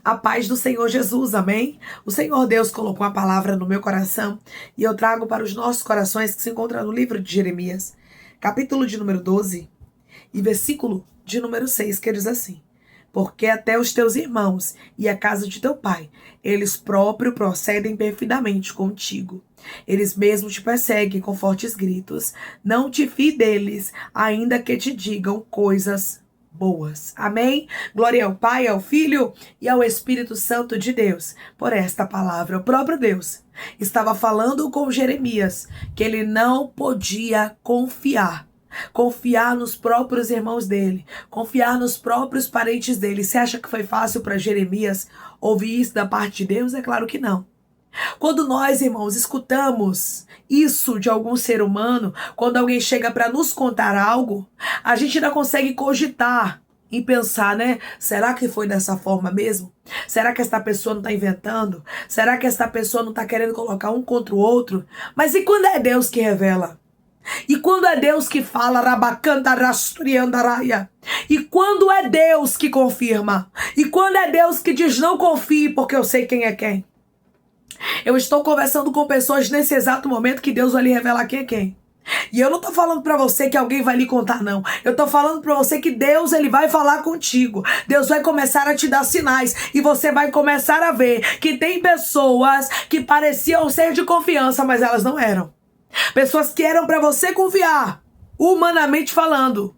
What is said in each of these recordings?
A paz do Senhor Jesus, amém? O Senhor Deus colocou a palavra no meu coração e eu trago para os nossos corações que se encontra no livro de Jeremias, capítulo de número 12 e versículo de número 6, que diz assim: porque até os teus irmãos e a casa de teu pai, eles próprios procedem perfidamente contigo. Eles mesmos te perseguem com fortes gritos. Não te fie deles, ainda que te digam coisas boas. Amém? Glória ao Pai, ao Filho e ao Espírito Santo de Deus por esta palavra. O próprio Deus estava falando com Jeremias que ele não podia confiar nos próprios irmãos dele, confiar nos próprios parentes dele. Você acha que foi fácil para Jeremias ouvir isso da parte de Deus? É claro que não. Quando nós, irmãos, escutamos isso de algum ser humano, quando alguém chega para nos contar algo, a gente ainda consegue cogitar e pensar, né? Será que foi dessa forma mesmo? Será que esta pessoa não está inventando? Será que esta pessoa não está querendo colocar um contra o outro? Mas e quando é Deus que revela? E quando é Deus que fala, e quando é Deus que confirma? E quando é Deus que diz, não confie porque eu sei quem é quem? Eu estou conversando com pessoas nesse exato momento que Deus vai lhe revelar quem é quem. E eu não tô falando pra você que alguém vai lhe contar, não. Eu tô falando pra você que Deus, ele vai falar contigo. Deus vai começar a te dar sinais. E você vai começar a ver que tem pessoas que pareciam ser de confiança, mas elas não eram. Pessoas que eram pra você confiar, humanamente falando.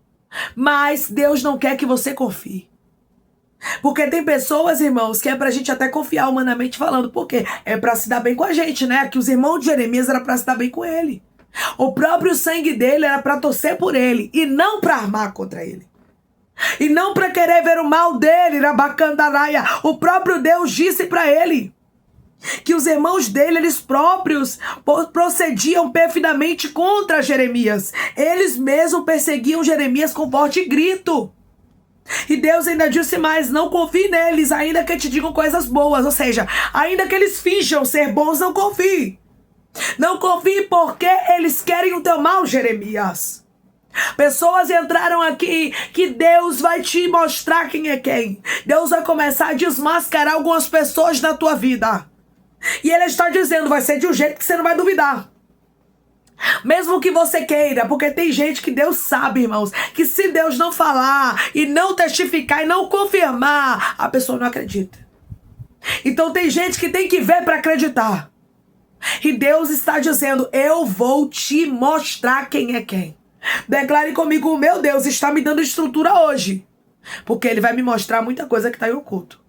Mas Deus não quer que você confie. Porque tem pessoas, irmãos, que é pra gente até confiar humanamente falando. Por quê? É pra se dar bem com a gente, né? Que os irmãos de Jeremias era pra se dar bem com ele. O próprio sangue dele era pra torcer por ele. E não pra armar contra ele. E não pra querer ver o mal dele, Rabacandaraia. O próprio Deus disse pra ele que os irmãos dele, eles próprios, procediam perfidamente contra Jeremias. Eles mesmos perseguiam Jeremias com forte grito. E Deus ainda disse mais: não confie neles, ainda que te digam coisas boas. Ou seja, ainda que eles finjam ser bons, não confie. Não confie porque eles querem o teu mal, Jeremias. Pessoas entraram aqui que Deus vai te mostrar quem é quem. Deus vai começar a desmascarar algumas pessoas na tua vida. E Ele está dizendo, vai ser de um jeito que você não vai duvidar. Mesmo que você queira, porque tem gente que Deus sabe, irmãos, que se Deus não falar e não testificar e não confirmar, a pessoa não acredita. Então tem gente que tem que ver para acreditar. E Deus está dizendo, eu vou te mostrar quem é quem. Declare comigo, o meu Deus está me dando estrutura hoje, porque Ele vai me mostrar muita coisa que está em oculto.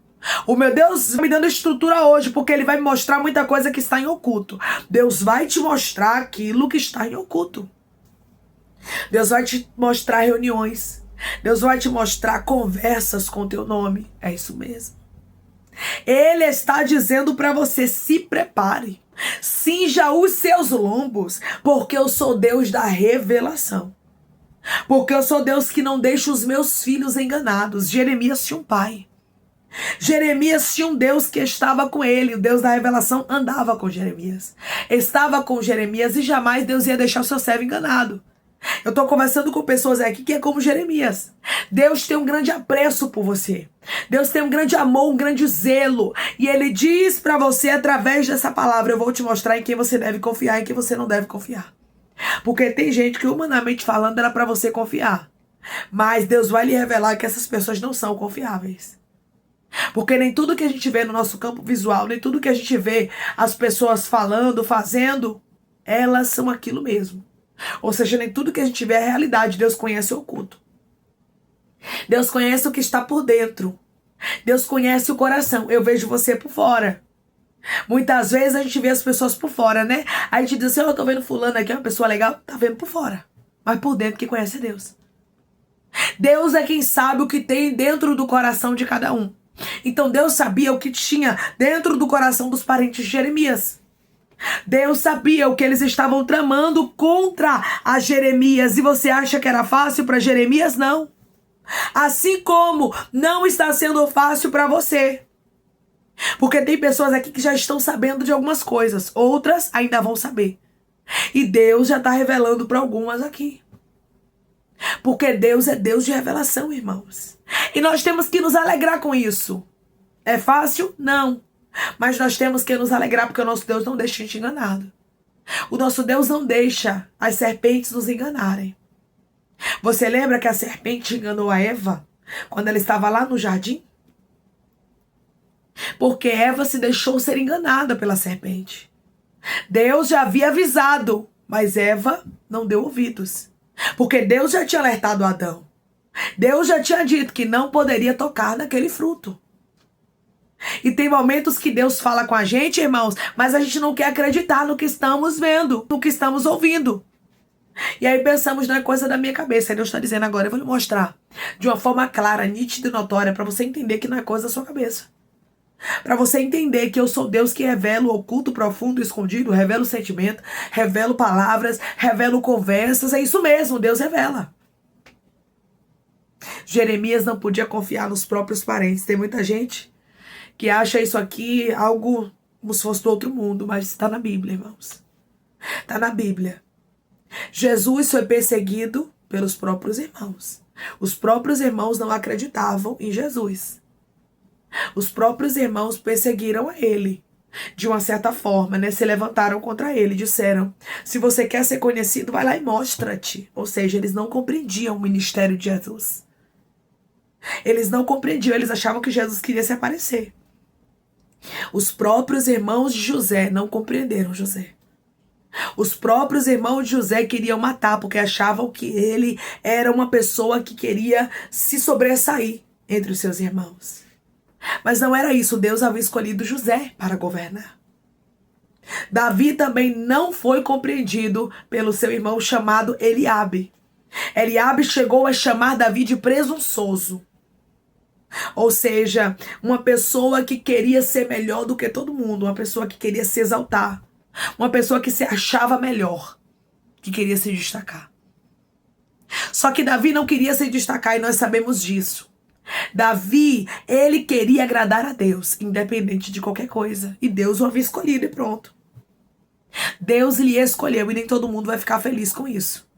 O meu Deus está me dando estrutura hoje, porque Ele vai me mostrar muita coisa que está em oculto. Deus vai te mostrar aquilo que está em oculto. Deus vai te mostrar reuniões. Deus vai te mostrar conversas com teu nome. É isso mesmo. Ele está dizendo para você, se prepare. Cinja os seus lombos, porque eu sou Deus da revelação. Porque eu sou Deus que não deixa os meus filhos enganados. Jeremias tinha um pai. Jeremias tinha um Deus que estava com ele. O Deus da revelação andava com Jeremias. Estava com Jeremias e jamais Deus ia deixar o seu servo enganado. Eu estou conversando com pessoas aqui que é como Jeremias. Deus tem um grande apreço por você. Deus tem um grande amor, um grande zelo. E Ele diz para você através dessa palavra, eu vou te mostrar em quem você deve confiar e em quem você não deve confiar. Porque tem gente que humanamente falando era para você confiar. Mas Deus vai lhe revelar que essas pessoas não são confiáveis. Porque nem tudo que a gente vê no nosso campo visual, nem tudo que a gente vê as pessoas falando, fazendo, elas são aquilo mesmo. Ou seja, nem tudo que a gente vê é a realidade. Deus conhece o oculto. Deus conhece o que está por dentro. Deus conhece o coração. Eu vejo você por fora. Muitas vezes a gente vê as pessoas por fora, né? Aí a gente diz assim, eu tô vendo fulano aqui, uma pessoa legal, tá vendo por fora. Mas por dentro quem conhece é Deus. Deus é quem sabe o que tem dentro do coração de cada um. Então Deus sabia o que tinha dentro do coração dos parentes de Jeremias. Deus sabia o que eles estavam tramando contra a Jeremias. E você acha que era fácil para Jeremias? Não. Assim como não está sendo fácil para você. Porque tem pessoas aqui que já estão sabendo de algumas coisas. Outras ainda vão saber. E Deus já está revelando para algumas aqui. Porque Deus é Deus de revelação, irmãos. E nós temos que nos alegrar com isso. É fácil? Não. Mas nós temos que nos alegrar porque o nosso Deus não deixa a gente enganado. O nosso Deus não deixa as serpentes nos enganarem. Você lembra que a serpente enganou a Eva quando ela estava lá no jardim? Porque Eva se deixou ser enganada pela serpente. Deus já havia avisado, mas Eva não deu ouvidos. Porque Deus já tinha alertado Adão. Deus já tinha dito que não poderia tocar naquele fruto. E tem momentos que Deus fala com a gente, irmãos, mas a gente não quer acreditar no que estamos vendo, no que estamos ouvindo. E aí pensamos, não é coisa da minha cabeça. Aí Deus está dizendo agora, eu vou lhe mostrar de uma forma clara, nítida e notória, para você entender que não é coisa da sua cabeça. Para você entender que eu sou Deus que revela o oculto, profundo, escondido, revela o sentimento, revela palavras, revela conversas. É isso mesmo, Deus revela. Jeremias não podia confiar nos próprios parentes. Tem muita gente que acha isso aqui algo como se fosse do outro mundo, mas está na Bíblia, irmãos. Está na Bíblia. Jesus foi perseguido pelos próprios irmãos. Os próprios irmãos não acreditavam em Jesus. Os próprios irmãos perseguiram a ele. De uma certa forma, né? Se levantaram contra ele, disseram, se você quer ser conhecido, vai lá e mostra-te. Ou seja, eles não compreendiam o ministério de Jesus. Eles não compreendiam, eles achavam que Jesus queria se aparecer. Os próprios irmãos de José não compreenderam José. Os próprios irmãos de José queriam matar, porque achavam que ele era uma pessoa que queria se sobressair entre os seus irmãos. Mas não era isso, Deus havia escolhido José para governar. Davi também não foi compreendido pelo seu irmão chamado Eliabe. Eliabe chegou a chamar Davi de presunçoso. Ou seja, uma pessoa que queria ser melhor do que todo mundo, uma pessoa que queria se exaltar, uma pessoa que se achava melhor, que queria se destacar. Só que Davi não queria se destacar e nós sabemos disso. Davi, ele queria agradar a Deus, independente de qualquer coisa. E Deus o havia escolhido e pronto. Deus lhe escolheu e nem todo mundo vai ficar feliz com isso.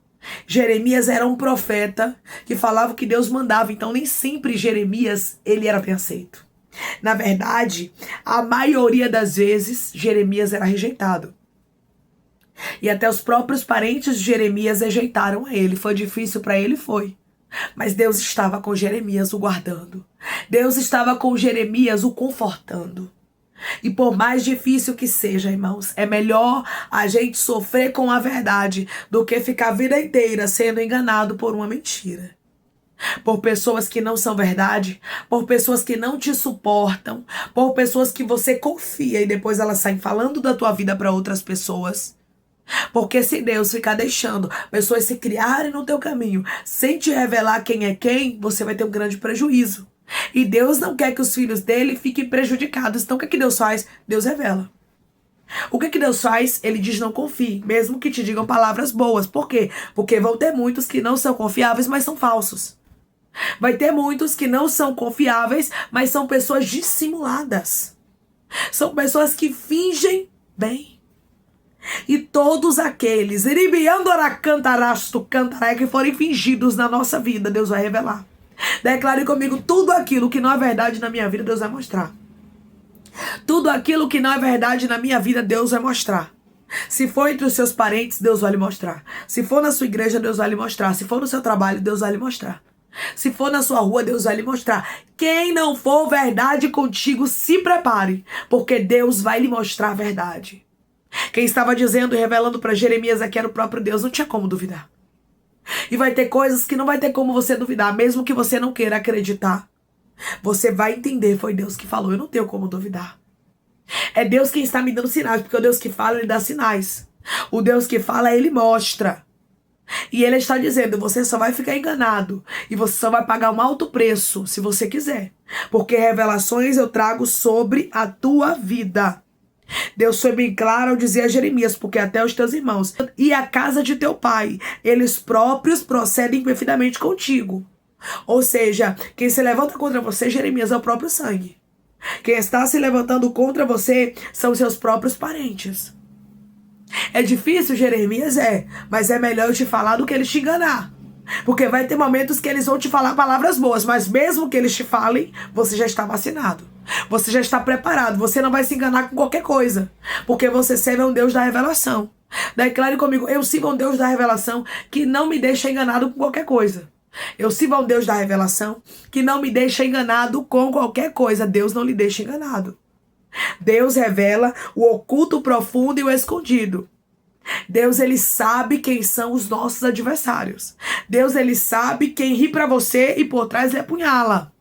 Jeremias era um profeta que falava o que Deus mandava, então nem sempre Jeremias ele era bem aceito. Na verdade, a maioria das vezes Jeremias era rejeitado. E até os próprios parentes de Jeremias rejeitaram a ele. Foi difícil para ele? Foi. Mas Deus estava com Jeremias o guardando. Deus estava com Jeremias o confortando. E por mais difícil que seja, irmãos, é melhor a gente sofrer com a verdade do que ficar a vida inteira sendo enganado por uma mentira. Por pessoas que não são verdade, por pessoas que não te suportam, por pessoas que você confia e depois elas saem falando da tua vida para outras pessoas. Porque se Deus ficar deixando pessoas se criarem no teu caminho sem te revelar quem é quem, você vai ter um grande prejuízo. E Deus não quer que os filhos dele fiquem prejudicados. Então o que é que Deus faz? Deus revela. O que é que Deus faz? Ele diz não confie, mesmo que te digam palavras boas. Por quê? Porque vão ter muitos que não são confiáveis, mas são falsos. Vai ter muitos que não são confiáveis, mas são pessoas dissimuladas. São pessoas que fingem bem. E todos aqueles que forem fingidos na nossa vida, Deus vai revelar. Declare comigo, tudo aquilo que não é verdade na minha vida, Deus vai mostrar. Tudo aquilo que não é verdade na minha vida, Deus vai mostrar. Se for entre os seus parentes, Deus vai lhe mostrar. Se for na sua igreja, Deus vai lhe mostrar. Se for no seu trabalho, Deus vai lhe mostrar. Se for na sua rua, Deus vai lhe mostrar. Quem não for verdade contigo, se prepare, porque Deus vai lhe mostrar a verdade. Quem estava dizendo e revelando para Jeremias aqui era o próprio Deus, não tinha como duvidar. E vai ter coisas que não vai ter como você duvidar, mesmo que você não queira acreditar. Você vai entender, foi Deus que falou, eu não tenho como duvidar. É Deus quem está me dando sinais, porque o Deus que fala, ele dá sinais. O Deus que fala, ele mostra. E ele está dizendo, você só vai ficar enganado. E você só vai pagar um alto preço, se você quiser. Porque revelações eu trago sobre a tua vida. Deus foi bem claro ao dizer a Jeremias, porque até os teus irmãos e a casa de teu pai, eles próprios procedem perfeitamente contigo. Ou seja, quem se levanta contra você, Jeremias, é o próprio sangue. Quem está se levantando contra você são seus próprios parentes. É difícil, Jeremias? É, mas é melhor eu te falar do que ele te enganar. Porque vai ter momentos que eles vão te falar palavras boas, mas mesmo que eles te falem, você já está vacinado. Você já está preparado. Você não vai se enganar com qualquer coisa. Porque você serve um Deus da revelação. Declare comigo, eu sirvo um Deus da revelação que não me deixa enganado com qualquer coisa. Eu sirvo um Deus da revelação que não me deixa enganado com qualquer coisa. Deus não lhe deixa enganado. Deus revela o oculto, o profundo e o escondido. Deus, ele sabe quem são os nossos adversários. Deus, ele sabe quem ri pra você e por trás lhe apunhala.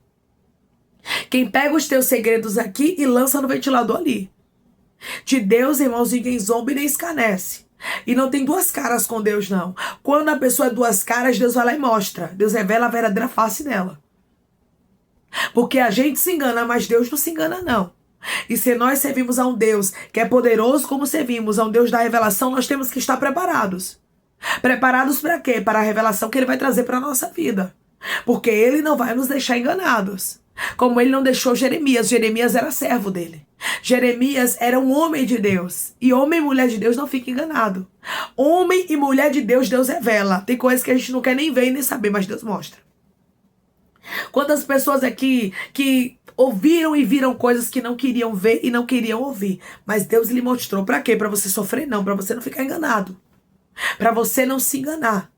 Quem pega os teus segredos aqui e lança no ventilador ali. De Deus, irmãos, ninguém zomba e nem escarnece. E não tem duas caras com Deus, não. Quando a pessoa é duas caras, Deus vai lá e mostra. Deus revela a verdadeira face dela. Porque a gente se engana, mas Deus não se engana, não. E se nós servimos a um Deus que é poderoso como servimos, a um Deus da revelação, nós temos que estar preparados. Preparados para quê? Para a revelação que ele vai trazer para a nossa vida. Porque ele não vai nos deixar enganados. Como ele não deixou Jeremias. Jeremias era servo dele. Jeremias era um homem de Deus. E homem e mulher de Deus não fica enganado. Homem e mulher de Deus, Deus revela. Tem coisas que a gente não quer nem ver e nem saber, mas Deus mostra. Quantas pessoas aqui que ouviram e viram coisas que não queriam ver e não queriam ouvir. Mas Deus lhe mostrou. Para quê? Para você sofrer? Não. Para você não ficar enganado. Para você não se enganar.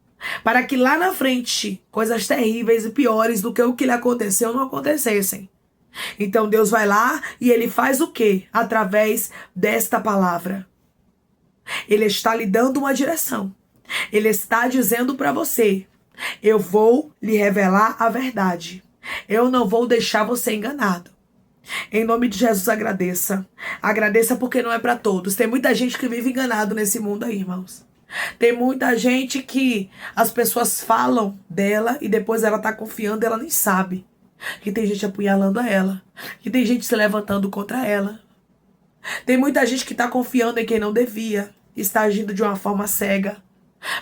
Para que lá na frente, coisas terríveis e piores do que o que lhe aconteceu não acontecessem. Então Deus vai lá e ele faz o quê? Através desta palavra. Ele está lhe dando uma direção. Ele está dizendo para você: eu vou lhe revelar a verdade. Eu não vou deixar você enganado. Em nome de Jesus, agradeça. Agradeça porque não é para todos. Tem muita gente que vive enganado nesse mundo aí, irmãos. Tem muita gente que as pessoas falam dela e depois ela tá confiando e ela nem sabe. Que tem gente apunhalando a ela. Que tem gente se levantando contra ela. Tem muita gente que tá confiando em quem não devia. Está agindo de uma forma cega.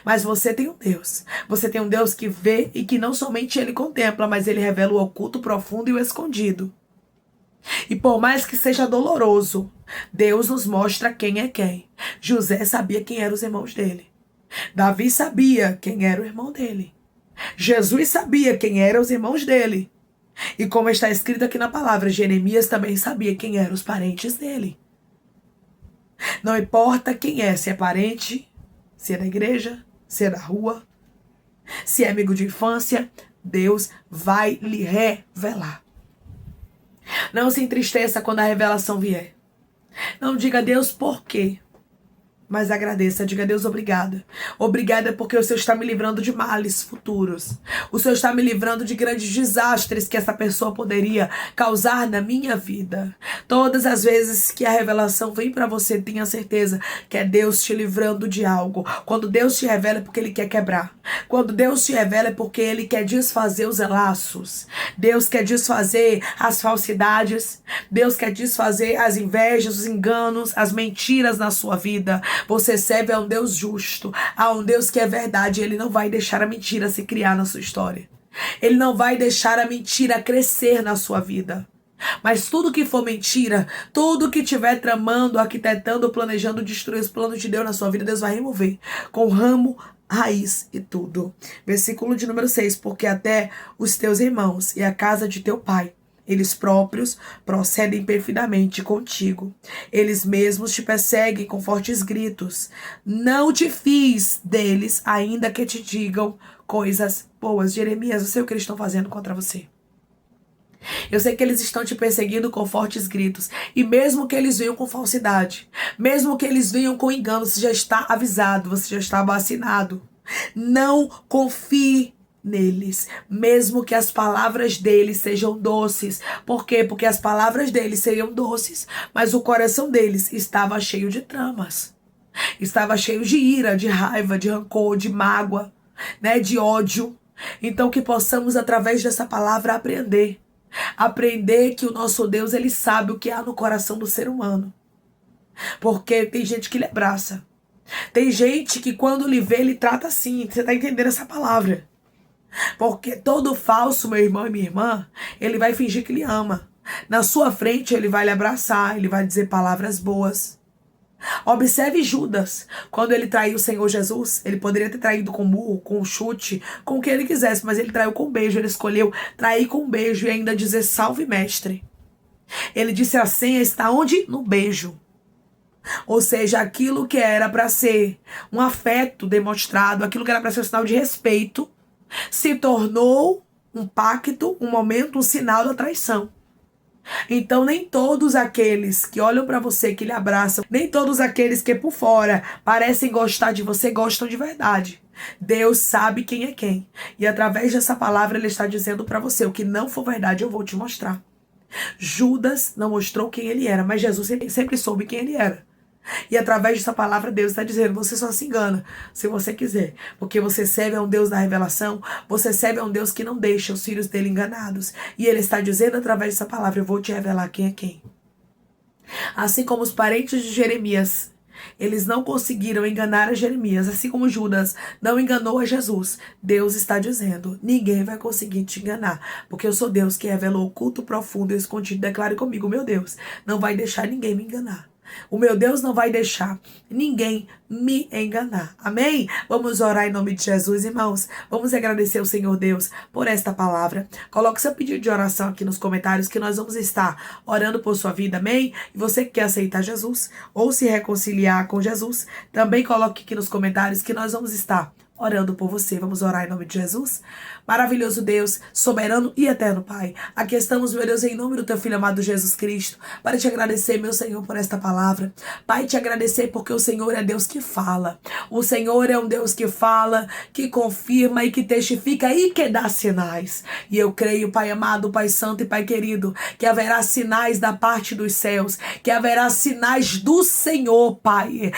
Mas você tem um Deus. Você tem um Deus que vê e que não somente ele contempla, mas ele revela o oculto, o profundo e o escondido. E por mais que seja doloroso, Deus nos mostra quem é quem. José sabia quem eram os irmãos dele. Davi sabia quem era o irmão dele. Jesus sabia quem eram os irmãos dele. E como está escrito aqui na palavra, Jeremias também sabia quem eram os parentes dele. Não importa quem é, se é parente, se é da igreja, se é da rua, se é amigo de infância, Deus vai lhe revelar. Não se entristeça quando a revelação vier. Não diga a Deus por quê. Mas agradeça, diga a Deus obrigada. Obrigada porque o Senhor está me livrando de males futuros. O Senhor está me livrando de grandes desastres que essa pessoa poderia causar na minha vida. Todas as vezes que a revelação vem para você, tenha certeza que é Deus te livrando de algo. Quando Deus te revela é porque Ele quer quebrar. Quando Deus te revela é porque Ele quer desfazer os laços. Deus quer desfazer as falsidades. Deus quer desfazer as invejas, os enganos, as mentiras na sua vida. Você serve a um Deus justo, a um Deus que é verdade. Ele não vai deixar a mentira se criar na sua história. Ele não vai deixar a mentira crescer na sua vida. Mas tudo que for mentira, tudo que estiver tramando, arquitetando, planejando destruir os planos de Deus na sua vida, Deus vai remover com ramo, raiz e tudo. Versículo de número 6. Porque até os teus irmãos e a casa de teu pai, eles próprios procedem perfidamente contigo. Eles mesmos te perseguem com fortes gritos. Não te fies deles, ainda que te digam coisas boas. Jeremias, eu sei o que eles estão fazendo contra você. Eu sei que eles estão te perseguindo com fortes gritos. E mesmo que eles venham com falsidade, mesmo que eles venham com engano, você já está avisado, você já está vacinado. Não confie neles, mesmo que as palavras deles sejam doces. Por quê? Porque as palavras deles seriam doces, mas o coração deles estava cheio de tramas. Estava cheio de ira, de raiva, de rancor, de mágoa, né, de ódio. Então que possamos através dessa palavra aprender que o nosso Deus, ele sabe o que há no coração do ser humano. Porque tem gente que lhe abraça. Tem gente que quando lhe vê, ele trata assim. Você está entendendo essa palavra? Porque todo falso, meu irmão e minha irmã, ele vai fingir que lhe ama. Na sua frente, ele vai lhe abraçar, ele vai dizer palavras boas. Observe Judas. Quando ele traiu o Senhor Jesus, ele poderia ter traído com murro, com chute, com o que ele quisesse, mas ele traiu com um beijo. Ele escolheu trair com um beijo e ainda dizer salve, mestre. Ele disse a senha está onde? No beijo. Ou seja, aquilo que era para ser um afeto demonstrado, aquilo que era para ser um sinal de respeito, se tornou um pacto, um momento, um sinal da traição. Então, nem todos aqueles que olham para você, que lhe abraçam, nem todos aqueles que por fora parecem gostar de você, gostam de verdade. Deus sabe quem é quem. E através dessa palavra ele está dizendo para você, o que não for verdade eu vou te mostrar. Judas não mostrou quem ele era, mas Jesus sempre soube quem ele era. E através dessa palavra Deus está dizendo, você só se engana se você quiser, porque você serve a um Deus da revelação, você serve a um Deus que não deixa os filhos dele enganados, e ele está dizendo através dessa palavra, eu vou te revelar quem é quem. Assim como os parentes de Jeremias, eles não conseguiram enganar a Jeremias, assim como Judas não enganou a Jesus, Deus está dizendo, ninguém vai conseguir te enganar, porque eu sou Deus que revelou o oculto, profundo e escondido. Declare comigo, meu Deus não vai deixar ninguém me enganar. O meu Deus não vai deixar ninguém me enganar. Amém? Vamos orar em nome de Jesus, irmãos. Vamos agradecer ao Senhor Deus por esta palavra. Coloque seu pedido de oração aqui nos comentários que nós vamos estar orando por sua vida. Amém? E você que quer aceitar Jesus ou se reconciliar com Jesus, também coloque aqui nos comentários que nós vamos estar orando por você. Vamos orar em nome de Jesus. Maravilhoso Deus, soberano e eterno Pai, aqui estamos, meu Deus, em nome do teu Filho amado Jesus Cristo, para te agradecer, meu Senhor, por esta palavra. Pai, te agradecer porque o Senhor é Deus que fala. O Senhor é um Deus que fala, que confirma e que testifica e que dá sinais. E eu creio, Pai amado, Pai santo e Pai querido, que haverá sinais da parte dos céus, que haverá sinais do Senhor, Pai.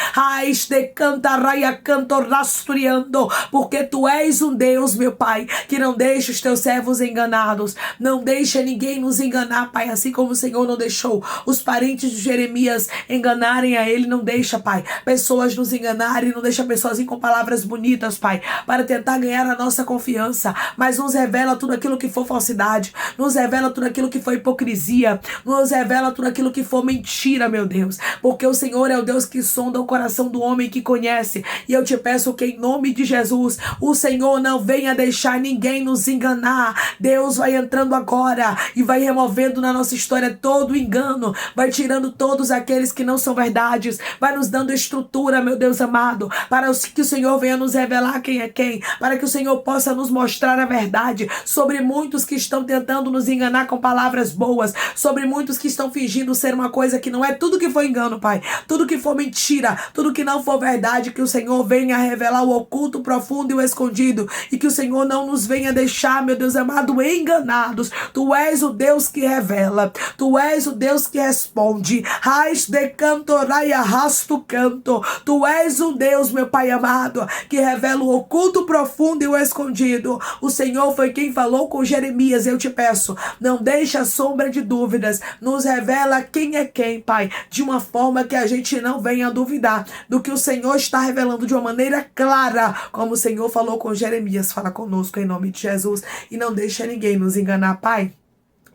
Porque tu és um Deus, meu Pai, que não deixa os teus servos enganados. Não deixa ninguém nos enganar, Pai. Assim como o Senhor não deixou os parentes de Jeremias enganarem a ele, não deixa, Pai, pessoas nos enganarem, não deixa pessoas ir com palavras bonitas, Pai, para tentar ganhar a nossa confiança. Mas nos revela tudo aquilo que for falsidade, nos revela tudo aquilo que for hipocrisia, nos revela tudo aquilo que for mentira, meu Deus. Porque o Senhor é o Deus que sonda o coração do homem, que conhece. E eu te peço que em nome de Jesus, o Senhor não venha deixar ninguém nos enganar. Deus vai entrando agora e vai removendo na nossa história todo o engano, vai tirando todos aqueles que não são verdades, vai nos dando estrutura, meu Deus amado, para que o Senhor venha nos revelar quem é quem, para que o Senhor possa nos mostrar a verdade sobre muitos que estão tentando nos enganar com palavras boas, sobre muitos que estão fingindo ser uma coisa que não é. Tudo que for engano, Pai, tudo que for mentira, tudo que não for verdade, que o Senhor venha revelar o oculto, o profundo e o escondido, e que o Senhor não nos venha deixar, meu Deus amado, enganados. Tu és o Deus que revela, tu és o Deus que responde. Raiz de cantorai arrasto canto. Tu és um Deus, meu Pai amado, que revela o oculto, profundo e o escondido. O Senhor foi quem falou com Jeremias. Eu te peço, não deixa a sombra de dúvidas, nos revela quem é quem, Pai, de uma forma que a gente não venha duvidar do que o Senhor está revelando de uma maneira clara, como o Senhor falou com Jeremias. Fala conosco em nome de Jesus e não deixa ninguém nos enganar, Pai.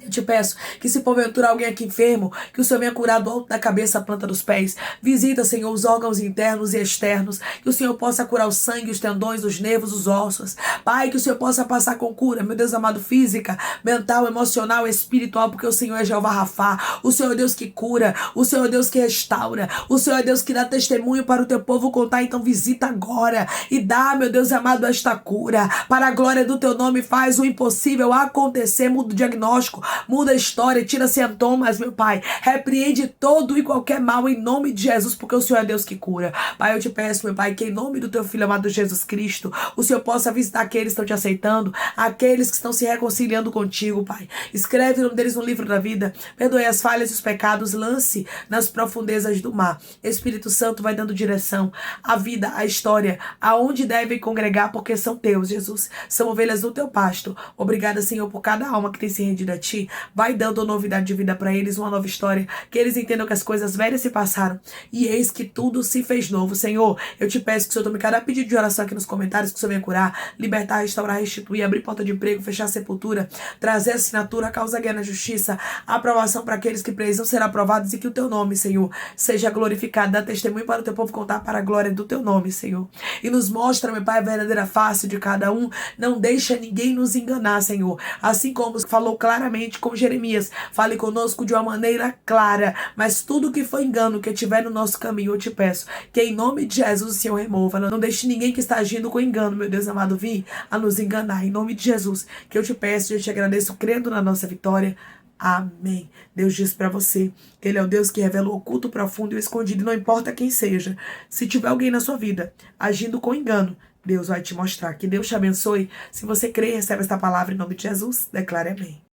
Eu te peço que se porventura alguém aqui enfermo, que o Senhor venha curar do alto da cabeça à planta dos pés. Visita, Senhor, os órgãos internos e externos. Que o Senhor possa curar o sangue, os tendões, os nervos, os ossos. Pai, que o Senhor possa passar com cura, meu Deus amado, física, mental, emocional, espiritual, porque o Senhor é Jeová Rafá. O Senhor é Deus que cura. O Senhor é Deus que restaura. O Senhor é Deus que dá testemunho para o teu povo contar. Então visita agora e dá, meu Deus amado, esta cura. Para a glória do teu nome, faz o impossível acontecer. Muda o diagnóstico, muda a história, tira sintomas, meu Pai. Repreende todo e qualquer mal em nome de Jesus, porque o Senhor é Deus que cura. Pai, eu te peço, meu Pai, que em nome do teu Filho amado Jesus Cristo, o Senhor possa visitar aqueles que estão te aceitando, aqueles que estão se reconciliando contigo, Pai. Escreve o nome deles no livro da vida, perdoe as falhas e os pecados, lance nas profundezas do mar. Espírito Santo vai dando direção à vida, à história, aonde devem congregar, porque são teus, Jesus. São ovelhas do teu pasto. Obrigada, Senhor, por cada alma que tem se rendido a ti. Ti. Vai dando novidade de vida para eles, uma nova história, que eles entendam que as coisas velhas se passaram e eis que tudo se fez novo. Senhor, eu te peço que o Senhor tome cada pedido de oração aqui nos comentários, que o Senhor venha curar, libertar, restaurar, restituir, abrir porta de emprego, fechar a sepultura, trazer assinatura, causa guerra na justiça, aprovação para aqueles que precisam ser aprovados e que o Teu nome, Senhor, seja glorificado. Dá testemunho para o Teu povo contar para a glória do Teu nome, Senhor. E nos mostra, meu Pai, a verdadeira face de cada um. Não deixa ninguém nos enganar, Senhor. Assim como falou claramente com Jeremias, fale conosco de uma maneira clara, mas tudo que foi engano que tiver no nosso caminho, eu te peço que em nome de Jesus o Senhor remova. Não deixe ninguém que está agindo com engano, meu Deus amado, vir a nos enganar. Em nome de Jesus, que eu te peço e eu te agradeço, crendo na nossa vitória. Amém. Deus diz para você que Ele é o Deus que revela o oculto, o profundo e o escondido, e não importa quem seja. Se tiver alguém na sua vida agindo com engano, Deus vai te mostrar. Que Deus te abençoe. Se você crê e recebe esta palavra em nome de Jesus, declare amém.